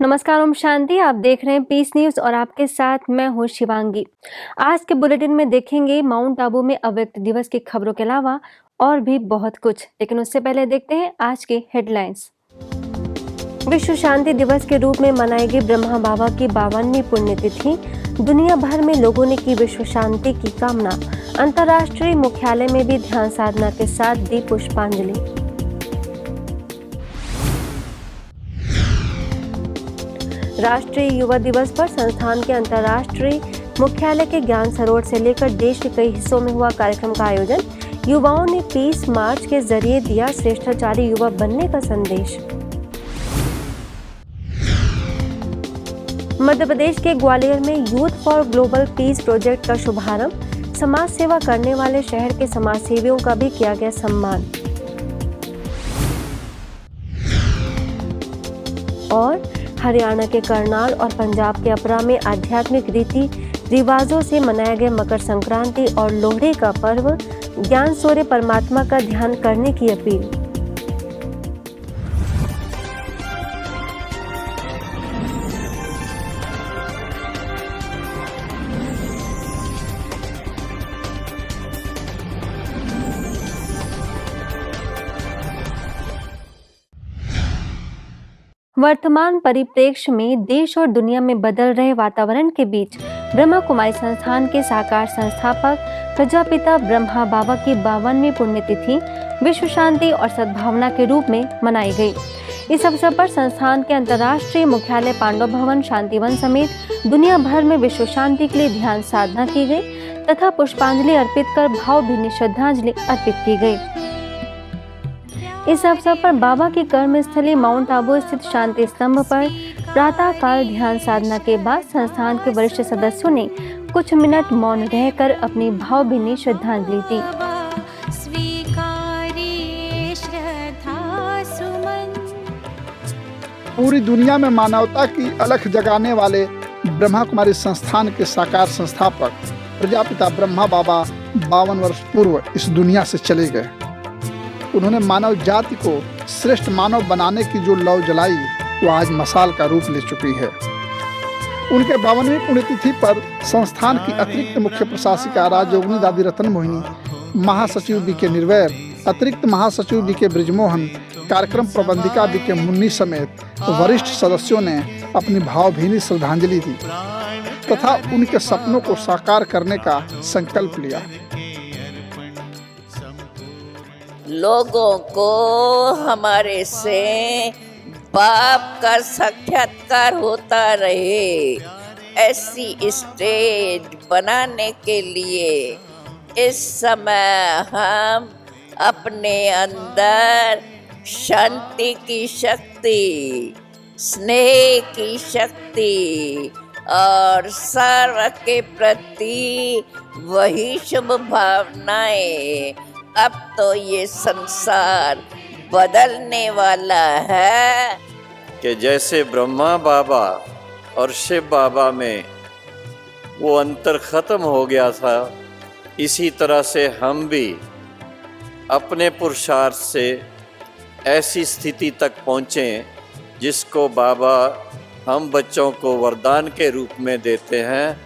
नमस्कार, ओम शांति। आप देख रहे हैं पीस न्यूज और आपके साथ मैं हूं शिवांगी। आज के बुलेटिन में देखेंगे माउंट आबू में अव्यक्त दिवस की खबरों के अलावा और भी बहुत कुछ, लेकिन उससे पहले देखते हैं आज के हेडलाइंस। विश्व शांति दिवस के रूप में मनाई गई ब्रह्मा बाबा की 52वीं पुण्यतिथि। दुनिया भर में लोगों ने की विश्व शांति की कामना। अंतर्राष्ट्रीय मुख्यालय में भी ध्यान साधना के साथ दी पुष्पांजलि। राष्ट्रीय युवा दिवस पर संस्थान के अंतर्राष्ट्रीय मुख्यालय के ज्ञान सरोवर से लेकर देश के कई हिस्सों में हुआ कार्यक्रम का आयोजन। युवाओं ने पीस मार्च के जरिए दिया श्रेष्ठाचारी युवा बनने का संदेश। मध्य प्रदेश के ग्वालियर में youth for global piece project का शुभारंभ। समाज सेवा करने वाले शहर के समाज सेवियों का भी किया गया सम्मान। और हरियाणा के करनाल और पंजाब के अपरा में आध्यात्मिक रीति रिवाजों से मनाया गया मकर संक्रांति और लोहड़ी का पर्व। ज्ञान सूर्य परमात्मा का ध्यान करने की अपील। वर्तमान परिप्रेक्ष्य में देश और दुनिया में बदल रहे वातावरण के बीच ब्रह्मा कुमारी संस्थान के साकार संस्थापक प्रजापिता ब्रह्मा बाबा की 52वीं पुण्यतिथि विश्व शांति और सद्भावना के रूप में मनाई गई। इस अवसर पर संस्थान के अंतर्राष्ट्रीय मुख्यालय पांडव भवन शांतिवन समेत दुनिया भर में विश्व शांति के लिए ध्यान साधना की गई तथा पुष्पांजलि अर्पित कर भावभीनी श्रद्धांजलि अर्पित की गई। इस अवसर पर बाबा की कर्मस्थली माउंट आबू स्थित शांति स्तंभ पर प्रातःकाल ध्यान साधना के बाद संस्थान के वरिष्ठ सदस्यों ने कुछ मिनट मौन रहकर अपनी भावभीनी श्रद्धांजलि दी। पूरी दुनिया में मानवता की अलख जगाने वाले ब्रह्मा कुमारी संस्थान के साकार संस्थापक प्रजापिता ब्रह्मा बाबा 52 वर्ष पूर्व इस दुनिया से चले गए। उन्होंने मानव जाति को श्रेष्ठ मानव बनाने की जो लौ जलाई वो आज मसाल का रूप ले चुकी है। उनके 52वीं पुण्यतिथि पर संस्थान की अतिरिक्त मुख्य प्रशासिका राजयोगिनी दादी रतन मोहिनी, महासचिव बीके निर्वैर, अतिरिक्त महासचिव बीके ब्रिजमोहन, कार्यक्रम प्रबंधिका बीके मुन्नी समेत वरिष्ठ सदस्यों ने अपनी भावभीनी श्रद्धांजलि दी तथा उनके सपनों को साकार करने का संकल्प लिया। लोगों को हमारे से बाप का साक्षात्कार होता रहे, ऐसी स्टेज बनाने के लिए इस समय हम अपने अंदर शांति की शक्ति, स्नेह की शक्ति और सर्व के प्रति वही शुभ भावनाएं, अब तो ये संसार बदलने वाला है कि जैसे ब्रह्मा बाबा और शिव बाबा में वो अंतर खत्म हो गया था, इसी तरह से हम भी अपने पुरुषार्थ से ऐसी स्थिति तक पहुँचें जिसको बाबा हम बच्चों को वरदान के रूप में देते हैं,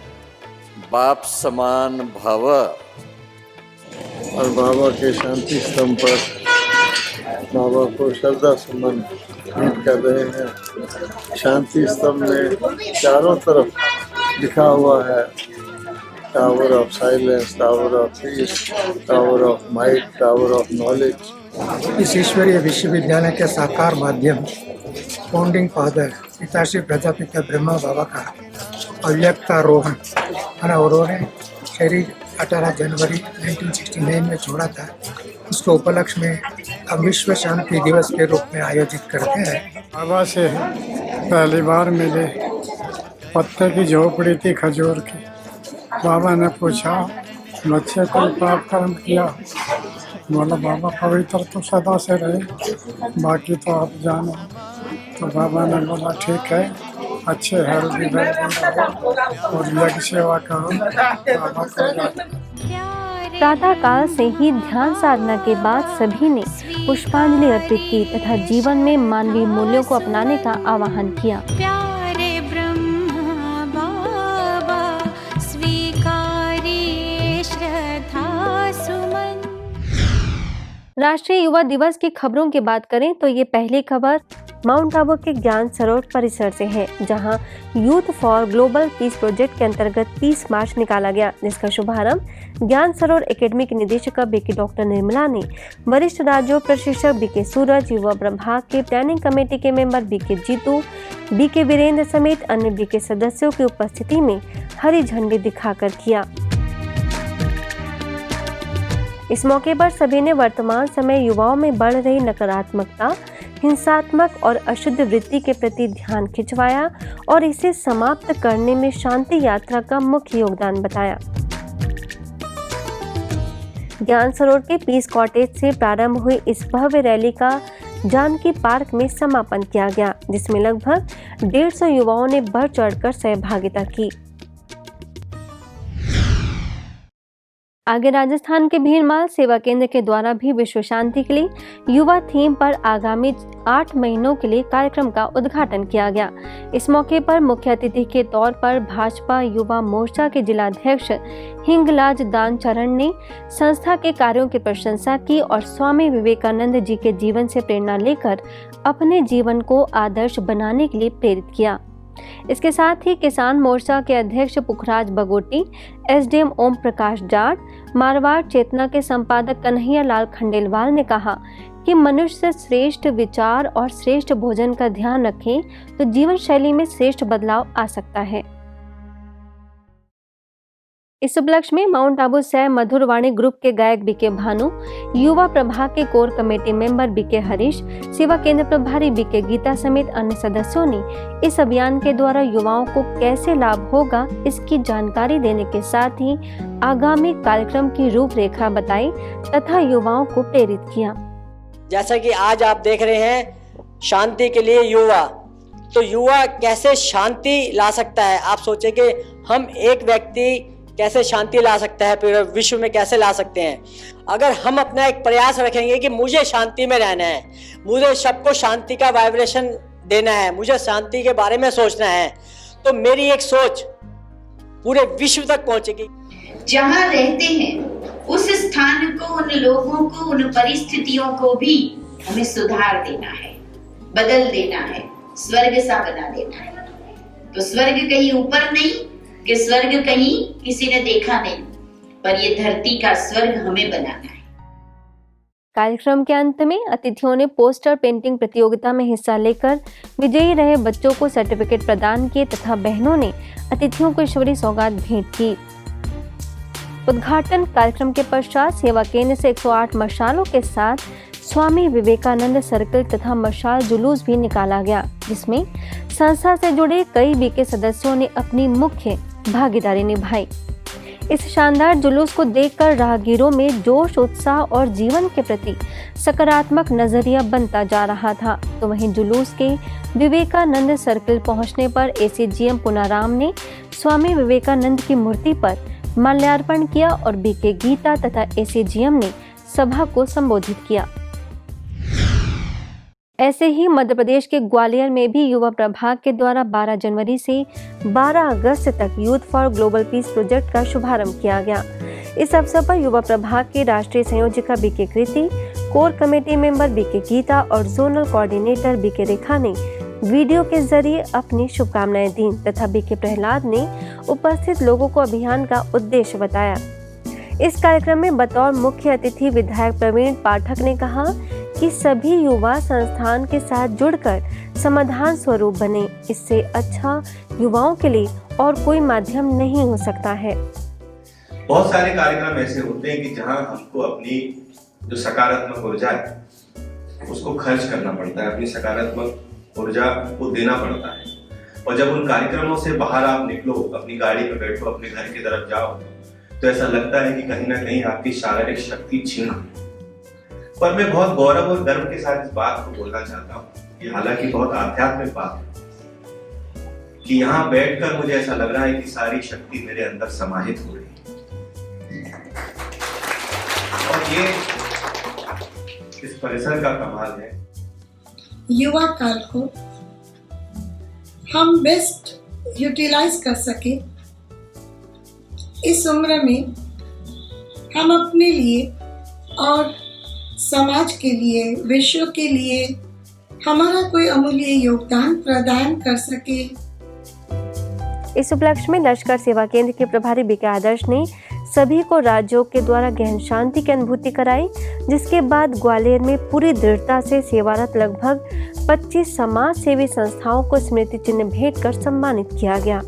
बाप समान भव। और बाबा के शांति स्तंभ पर बाबा को श्रद्धा सुमन भेंट कर रहे हैं। शांति स्तंभ में चारों तरफ लिखा हुआ है tower of silence, tower of peace, tower of might, tower of knowledge. इस ईश्वरीय विश्वविद्यालय के साकार माध्यम फाउंडिंग फादर पिताश्री प्रजापिता ब्रह्मा बाबा का अव्यक्तारोहण और उन्होंने शरीर 18 जनवरी 1969 में छोड़ा था। उसके उपलक्ष्य में अब विश्व शांति दिवस के रूप में आयोजित करते हैं। बाबा से पहली बार मिले, पत्ते की झोपड़ी थी खजूर की। बाबा ने पूछा बच्चे को पाप कर्म किया? बोला बाबा पवित्र तो सदा से रहे, बाकी तो आप जानो। तो बाबा ने बोला ठीक है, अच्छे हेल्दी और यज्ञ सेवा करो। बाबा को प्रातः काल से ही ध्यान साधना के बाद सभी ने पुष्पांजलि अर्पित की तथा जीवन में मानवीय मूल्यों को अपनाने का आह्वान किया। राष्ट्रीय युवा दिवस की खबरों की बात करें तो ये पहली खबर माउंट आबू के ज्ञान सरोवर परिसर से है, जहां youth for global piece project के अंतर्गत पीस मार्च निकाला गया, जिसका शुभारंभ ज्ञान सरोवर एकेडमी की निदेशिका बीके डॉक्टर निर्मला ने वरिष्ठ राज्य प्रशिक्षक बीके सूरज, युवा प्रभाग के प्लानिंग कमेटी के member BK Jitu, BK Virendra समेत अन्य बीके सदस्यों की उपस्थिति में हरी झंडी दिखाकर किया। इस मौके पर सभी ने वर्तमान समय युवाओं में बढ़ रही नकारात्मकता, हिंसात्मक और अशुद्ध वृत्ति के प्रति ध्यान खिंचवाया और इसे समाप्त करने में शांति यात्रा का मुख्य योगदान बताया। ज्ञान सरोवर के पीस कॉटेज से प्रारंभ हुई इस भव्य रैली का जानकी पार्क में समापन किया गया, जिसमें लगभग 150 युवाओं ने बढ़ चढ़कर सहभागिता की। आगे राजस्थान के भीरमाल सेवा केंद्र के द्वारा भी विश्व शांति के लिए युवा थीम पर आगामी 8 महीनों के लिए कार्यक्रम का उद्घाटन किया गया। इस मौके पर मुख्य अतिथि के तौर पर भाजपा युवा मोर्चा के जिलाध्यक्ष हिंगलाज दानचरण ने संस्था के कार्यों की प्रशंसा की और स्वामी विवेकानंद जी के जीवन से प्रेरणा लेकर अपने जीवन को आदर्श बनाने के लिए प्रेरित किया। इसके साथ ही किसान मोर्चा के अध्यक्ष पुखराज बगोटी, एसडीएम ओम प्रकाश जाट, मारवाड़ चेतना के संपादक कन्हैया लाल खंडेलवाल ने कहा कि मनुष्य श्रेष्ठ विचार और श्रेष्ठ भोजन का ध्यान रखें तो जीवन शैली में श्रेष्ठ बदलाव आ सकता है। इस उपलक्ष्य में माउंट आबू सह मधुरवाणी ग्रुप के गायक बीके भानु, युवा प्रभाग के core committee member BK Harish, सेवा केंद्र प्रभारी बीके गीता समेत अन्य सदस्यों ने इस अभियान के द्वारा युवाओं को कैसे लाभ होगा इसकी जानकारी देने के साथ ही आगामी कार्यक्रम की रूपरेखा बताई तथा युवाओं को प्रेरित किया। जैसा कि आज आप देख रहे हैं शांति के लिए युवा, तो युवा कैसे शांति ला सकता है। आप सोचें कि हम एक व्यक्ति कैसे शांति ला सकता है, पूरे विश्व में कैसे ला सकते हैं। अगर हम अपना एक प्रयास रखेंगे कि मुझे शांति में रहना है, मुझे सबको शांति का वाइब्रेशन देना है, मुझे शांति के बारे में सोचना है, तो मेरी एक सोच पूरे विश्व तक पहुंचेगी। जहां रहते हैं उस स्थान को, उन लोगों को, उन परिस्थितियों को भी हमें सुधार देना है, बदल देना है, स्वर्ग सा बना देना है। तो स्वर्ग कहीं ऊपर नहीं कि स्वर्ग कहीं किसी ने देखा नहीं, पर ये धरती का स्वर्ग हमें बनाना है। कार्यक्रम के अंत में अतिथियों ने पोस्टर पेंटिंग प्रतियोगिता में हिस्सा लेकर विजयी रहे बच्चों को सर्टिफिकेट प्रदान किए तथा बहनों ने अतिथियों को ईश्वरीय सौगात भेंट की। उद्घाटन कार्यक्रम के पश्चात सेवा केंद्र से 108 मशालों के साथ स्वामी विवेकानंद सर्कल तथा मशाल जुलूस भी निकाला गया, जिसमें संस्था से जुड़े कई बीके सदस्यों ने अपनी मुख्य भागीदारी निभाई। इस शानदार जुलूस को देखकर राहगीरों में जोश, उत्साह और जीवन के प्रति सकारात्मक नजरिया बनता जा रहा था। तो वहीं जुलूस के विवेकानंद सर्कल पहुंचने पर एसीजीएम पुनाराम ने स्वामी विवेकानंद की मूर्ति पर माल्यार्पण किया और बीके गीता तथा एसीजीएम ने सभा को संबोधित किया। ऐसे ही मध्य प्रदेश के ग्वालियर में भी युवा प्रभाग के द्वारा 12 जनवरी से 12 अगस्त तक youth for global piece project का शुभारंभ किया गया। इस अवसर पर युवा प्रभाग की राष्ट्रीय संयोजिका BK Kriti, core committee member BK Geeta और जोनल कोऑर्डिनेटर बीके रेखा ने वीडियो के जरिए अपनी शुभकामनाएं दी तथा बीके प्रहलाद ने उपस्थित लोगों को अभियान का उद्देश्य बताया। इस कार्यक्रम में बतौर मुख्य अतिथि विधायक प्रवीण पाठक ने कहा कि सभी युवा संस्थान के साथ जुड़कर समाधान स्वरूप बने। इससे अच्छा युवाओं के लिए और कोई माध्यम नहीं हो सकता है। बहुत सारे कार्यक्रम ऐसे होते हैं कि जहां हमको अपनी जो सकारात्मक ऊर्जा है उसको खर्च करना पड़ता है, अपनी सकारात्मक ऊर्जा को देना पड़ता है। और जब उन कार्यक्रमों से बाहर आप निकलो, अपनी गाड़ी पर बैठो, अपने घर की तरफ जाओ, तो ऐसा लगता है कि कहीं ना कहीं आपकी शारीरिक शक्ति छीन है। पर मैं बहुत गौरव और गर्व के साथ इस बात को बोलना चाहता हूँ कि हालांकि बहुत आध्यात्मिक बात है कि यहाँ बैठकर मुझे ऐसा लग रहा है कि सारी शक्ति मेरे अंदर समाहित हो रही है। और ये इस परिसर का कमाल है। युवा काल को हम बेस्ट यूटिलाइज कर सके, इस उम्र में हम अपने लिए और समाज के लिए, विश्व के लिए हमारा कोई अमूल्य योगदान प्रदान कर सके। इस उपलक्ष्य में लश्कर सेवा केंद्र के प्रभारी बीके आदर्श ने सभी को राजयोग के द्वारा गहन शांति की अनुभूति कराई, जिसके बाद ग्वालियर में पूरी दृढ़ता से सेवारत लगभग 25 समाज सेवी संस्थाओं को स्मृति चिन्ह भेंट कर सम्मानित किया गया।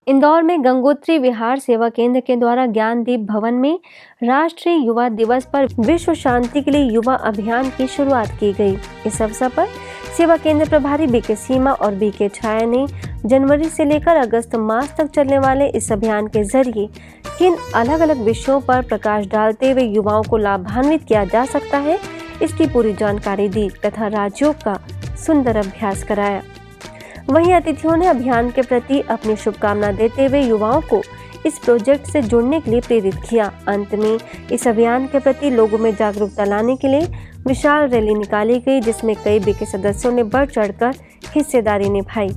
इंदौर में गंगोत्री विहार सेवा केंद्र के द्वारा ज्ञानदीप भवन में राष्ट्रीय युवा दिवस पर विश्व शांति के लिए युवा अभियान की शुरुआत की गई। इस अवसर पर सेवा केंद्र प्रभारी बीके सीमा और बीके छाया ने जनवरी से लेकर अगस्त मास तक चलने वाले इस अभियान के जरिए किन अलग अलग विषयों पर प्रकाश डालते हुए युवाओं को लाभान्वित किया जा सकता है, इसकी पूरी जानकारी दी तथा राजयोग का सुंदर अभ्यास कराया। वहीं अतिथियों ने अभियान के प्रति अपनी शुभकामना देते हुए युवाओं को इस प्रोजेक्ट से जुड़ने के लिए प्रेरित किया। अंत में इस अभियान के प्रति लोगों में जागरूकता लाने के लिए विशाल रैली निकाली गई, जिसमें कई बीके सदस्यों ने बढ़ चढ़कर हिस्सेदारी निभाई।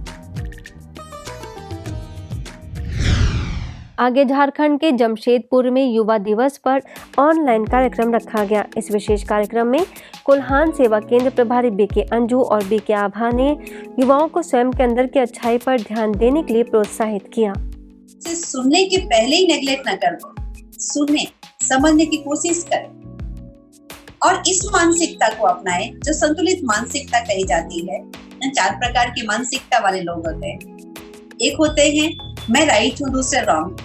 आगे झारखंड के जमशेदपुर में युवा दिवस पर ऑनलाइन कार्यक्रम रखा गया। इस विशेष कार्यक्रम में कोल्हान सेवा केंद्र प्रभारी बीके अंजू और बीके आभा ने युवाओं को स्वयं के अंदर की अच्छाई पर ध्यान देने के लिए प्रोत्साहित किया। सुनने के पहले ही नेगलेक्ट न कर दो, सुने, समझने की कोशिश करें और इस मानसिकता को अपनाएं जो संतुलित मानसिकता कही जाती है। 4 प्रकार की मानसिकता वाले लोग होते हैं। एक होते हैं मैं राइट हूँ दूसरे रॉन्ग,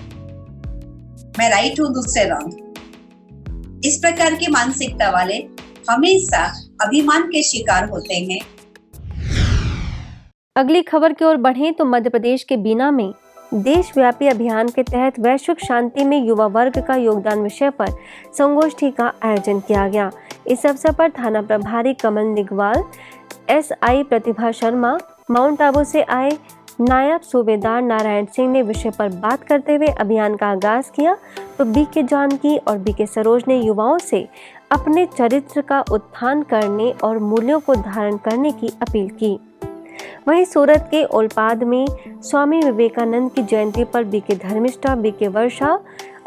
मैं राइट हूँ दूसरे रॉन्ग। इस प्रकार की मानसिकता वाले हमेशा अभिमान के शिकार होते हैं। अगली खबर की ओर बढ़ें तो मध्य प्रदेश के बीना में देशव्यापी अभियान के तहत वैश्विक शांति में युवा वर्ग का योगदान विषय पर संगोष्ठी का आयोजन किया गया। इस अवसर पर थाना प्रभारी कमल निगवाल, SI प्रतिभा शर्मा, माउंट आबू से आए नायब सूबेदार नारायण सिंह ने विषय पर बात करते हुए अभियान का आगाज किया, तो बीके जानकी और बीके सरोज ने युवाओं से अपने चरित्र का उत्थान करने और मूल्यों को धारण करने की अपील की। वहीं सूरत के ओलपाद में स्वामी विवेकानंद की जयंती पर बीके धर्मिष्ठा, बीके वर्षा,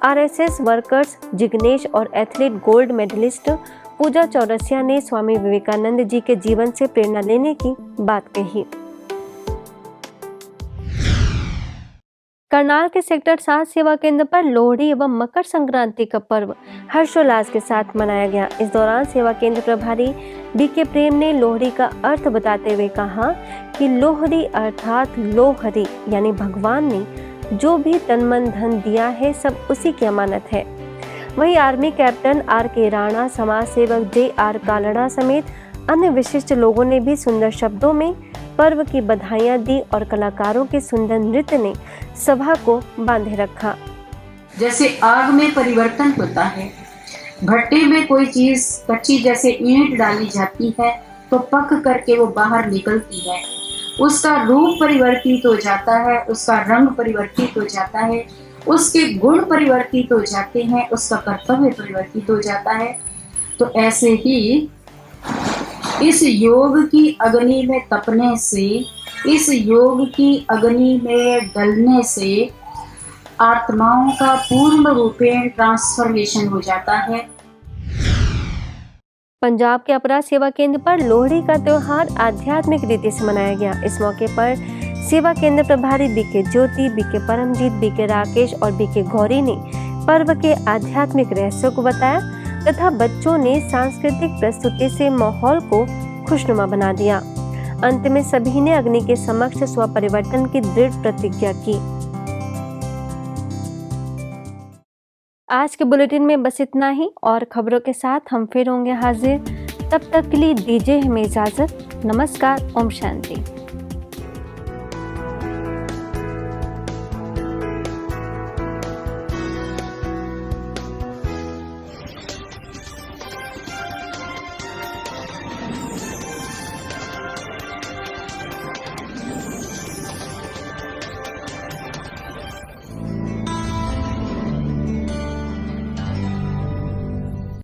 RSS वर्कर्स जिग्नेश और एथलीट गोल्ड मेडलिस्ट पूजा चौरसिया ने स्वामी विवेकानंद जी के जीवन से प्रेरणा लेने की बात कही। करनाल के सेक्टर 7 सेवा केंद्र पर लोहड़ी एवं मकर संक्रांति का पर्व हर्षोल्लास के साथ मनाया गया। इस दौरान सेवा केंद्र प्रभारी बीके प्रेम ने लोहड़ी का अर्थ बताते हुए कहा कि लोहड़ी अर्थात लोहरी यानी भगवान ने जो भी तन मन धन दिया है सब उसी की अमानत है। वहीं आर्मी कैप्टन RK राणा, समाज सेवक JR कालड़ा समेत अन्य विशिष्ट लोगों ने भी सुंदर शब्दों में पर्व की बधाइयां दी और कलाकारों के सुंदर नृत्य ने सभा को बांधे रखा। जैसे आग में परिवर्तन होता है, भट्टे में कोई चीज कच्ची जैसे ईंट डाली जाती है तो पक करके वो बाहर निकलती है, उसका रूप परिवर्तित हो जाता है, उसका रंग परिवर्तित हो जाता है, उसके गुण परिवर्तित हो जाते हैं, उसका कर्तव्य परिवर्तित हो जाता है। तो ऐसे ही इस योग की अग्नि में तपने से, इस योग की अग्नि में डलने से आत्माओं का पूर्ण रूपेण ट्रांसफॉर्मेशन हो जाता है। पंजाब के अपराध सेवा केंद्र पर लोहड़ी का त्योहार आध्यात्मिक रीति से मनाया गया। इस मौके पर सेवा केंद्र प्रभारी बीके ज्योति, बीके परमजीत, बीके राकेश और बीके गौरी ने पर्व के आध्यात्मिक रहस्यों को बताया तथा बच्चों ने सांस्कृतिक प्रस्तुति से माहौल को खुशनुमा बना दिया। अंत में सभी ने अग्नि के समक्ष स्वपरिवर्तन की दृढ़ प्रतिज्ञा की। आज के बुलेटिन में बस इतना ही और खबरों के साथ हम फिर होंगे हाजिर। तब तक के लिए दीजिए हमें इजाजत। नमस्कार। ओम शांति।